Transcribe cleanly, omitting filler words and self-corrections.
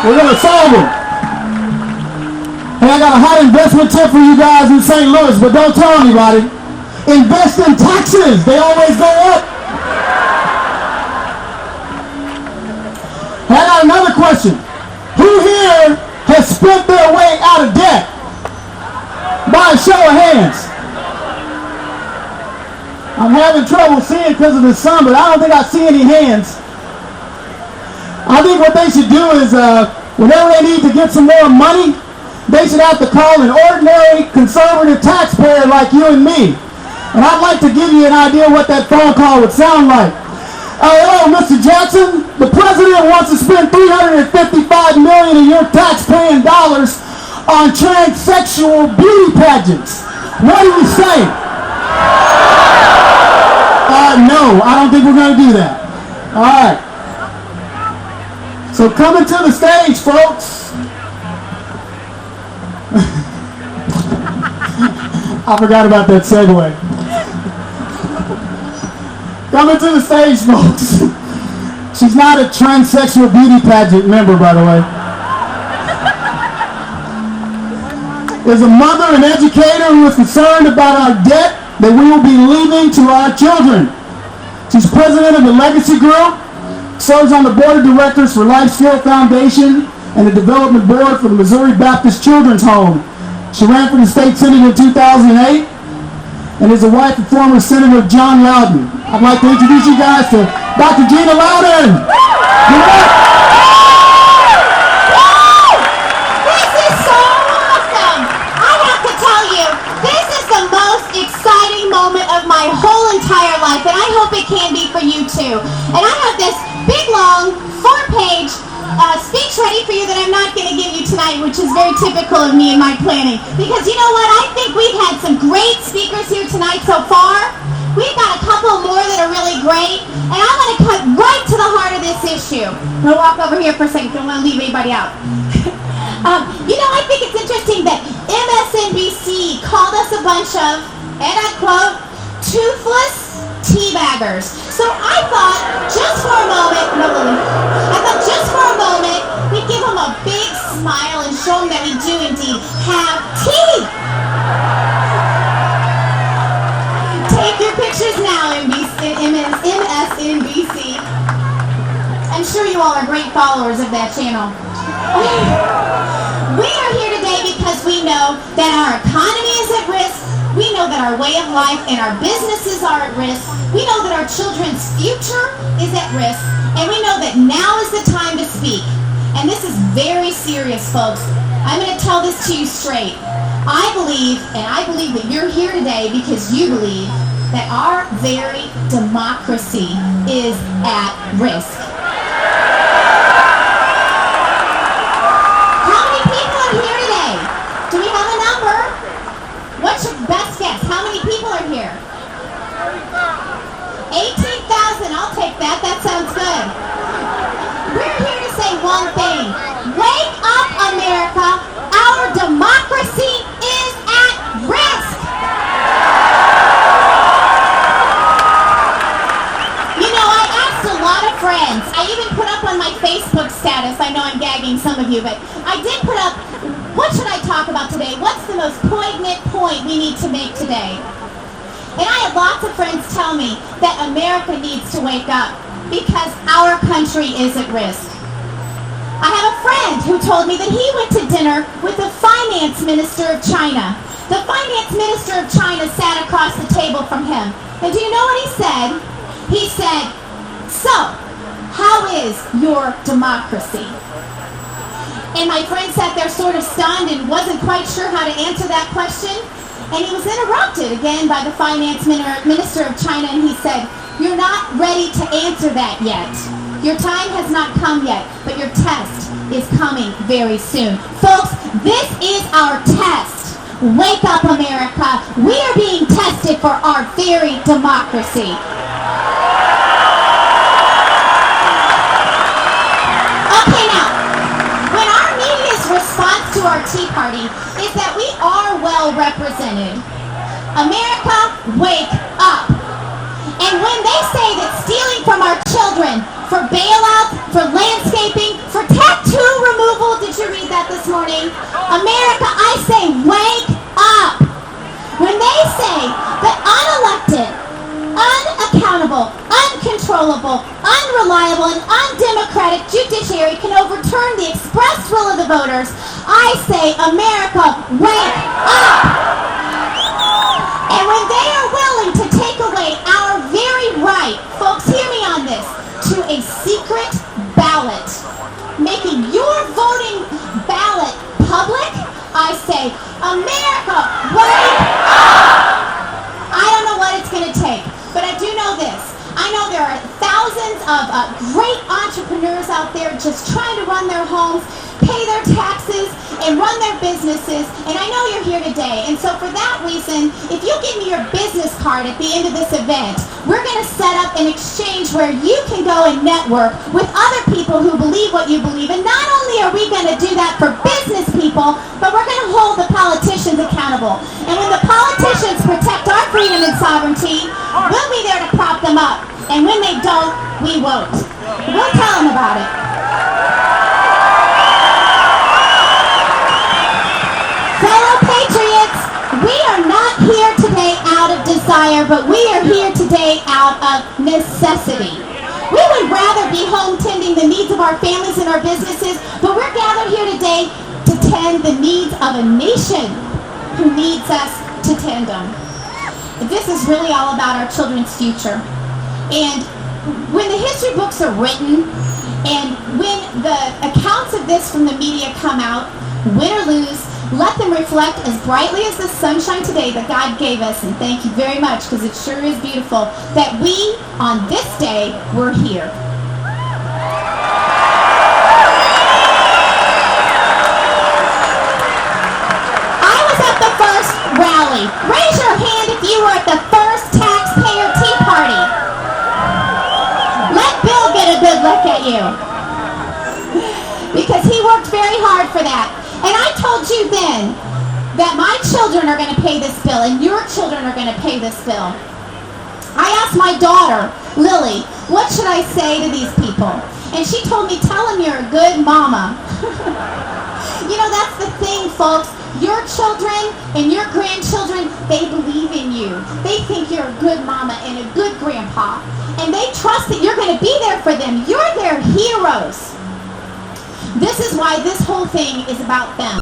We're going to solve them. And I got a hot investment tip for you guys in St. Louis, but don't tell anybody. Invest in taxes. They always go up. And I got another question. Who here has spent their way out of debt? By a show of hands. I'm having trouble seeing because of the sun, but I don't think I see any hands. I think what they should do is, whenever they need to get some more money, they should have to call an ordinary conservative taxpayer like you and me. And I'd like to give you an idea what that phone call would sound like. Hello, Mr. Jackson. The president wants to spend $355 million of your tax-paying dollars on transsexual beauty pageants. What do you say? No, I don't think we're going to do that. All right. So coming to the stage, folks. I forgot about that segue. Coming to the stage, folks. She's not a transsexual beauty pageant member, by the way. Is a mother and educator who is concerned about our debt that we will be leaving to our children. She's president of the Legacy Group, serves on the board of directors for Life Skill Foundation and the development board for the Missouri Baptist Children's Home. She ran for the state senate in 2008 and is the wife of former Senator John Loudon. I'd like to introduce you guys to Dr. Gina Loudon. This is so awesome. I have to tell you, this is the most exciting moment of my whole entire life, and I hope it can be for you too. And I have this big, long, 4-page speech ready for you that I'm not going to give you tonight, which is very typical of me and my planning. Because you know what? I think we've had some great speakers here tonight so far. We've got a couple more that are really great, and I'm going to cut right to the heart of this issue. I'm going to walk over here for a second. Don't want to leave anybody out. You know, I think it's interesting that MSNBC called us a bunch of, and I quote, toothless teabaggers. So I thought just for a moment, we'd give them a big smile and show them that we do indeed have teeth. Take your pictures now, MSNBC. I'm sure you all are great followers of that channel. We are here today because we know that our economy is at risk. We know that our way of life and our businesses are at risk. We know that our children's future is at risk. And we know that now is the time to speak. And this is very serious, folks. I'm going to tell this to you straight. I believe that you're here today because you believe that our very democracy is at risk. How many people are here today? Do we have a number? What's your best guess? How many people are here? 18,000. I'll take that. That sounds good. We're here to say one thing. Wake up, America. Our democracy is at risk. You know, I asked a lot of friends. I even put up on my Facebook status. I know I'm gagging some of you, but I did put up, what should I talk about today? What's the most poignant point we need to make today? And I had lots of friends tell me that America needs to wake up because our country is at risk. I have a friend who told me that he went to dinner with the finance minister of China. The finance minister of China sat across the table from him. And do you know what he said? He said, "So, how is your democracy?" And my friend sat there sort of stunned and wasn't quite sure how to answer that question. And he was interrupted again by the finance minister of China, and he said, "You're not ready to answer that yet. Your time has not come yet, but your test is coming very soon." Folks, this is our test. Wake up, America. We are being tested for our very democracy. Okay, now, when our media's response to our Tea Party is that we are well represented, America, wake up. And when they say that stealing from our children for bailouts, for landscaping, for tattoo removal, beautiful? Did you read that this morning? America, I say, wake up. When they say that unelected, unaccountable, uncontrollable, unreliable, and undemocratic judiciary can overturn the expressed will of the voters, I say, America, wake up! And when they are willing to take away our very right, folks, hear me on this, to a secret ballot, making your voting ballot public, I say, America, wake up! I don't know what it's going to take, but I do know this. I know there are thousands of great entrepreneurs out there just trying to run their homes, pay their taxes, and run their businesses, and I know you're here today. And so for that reason, if you give me your business card at the end of this event, we're going to set up an exchange where you can go and network with other people who believe what you believe. And not only are we going to do that for business people, but we're going to hold the politicians accountable. And when the politicians protect our freedom and sovereignty, we'll be there to prop them up. And when they don't, we won't. We'll tell them about it. Fellow patriots, we are not here today out of desire, but we are here today out of necessity. We would rather be home tending the needs of our families and our businesses, but we're gathered here today to tend the needs of a nation who needs us to tend them. This is really all about our children's future. And when the history books are written, and when the accounts of this from the media come out, win or lose, let them reflect as brightly as the sunshine today that God gave us, and thank you very much, because it sure is beautiful, that we, on this day, were here. I was at the first rally. Raise your hand if you were at the first taxpayer tea party. Let Bill get a good look at you. Because he worked very hard for that. And I told you then that my children are going to pay this bill and your children are going to pay this bill. I asked my daughter, Lily, what should I say to these people? And she told me, tell them you're a good mama. You know, that's the thing, folks. Your children and your grandchildren, they believe in you. They think you're a good mama and a good grandpa. And they trust that you're going to be there for them. You're their heroes. This is why this whole thing is about them.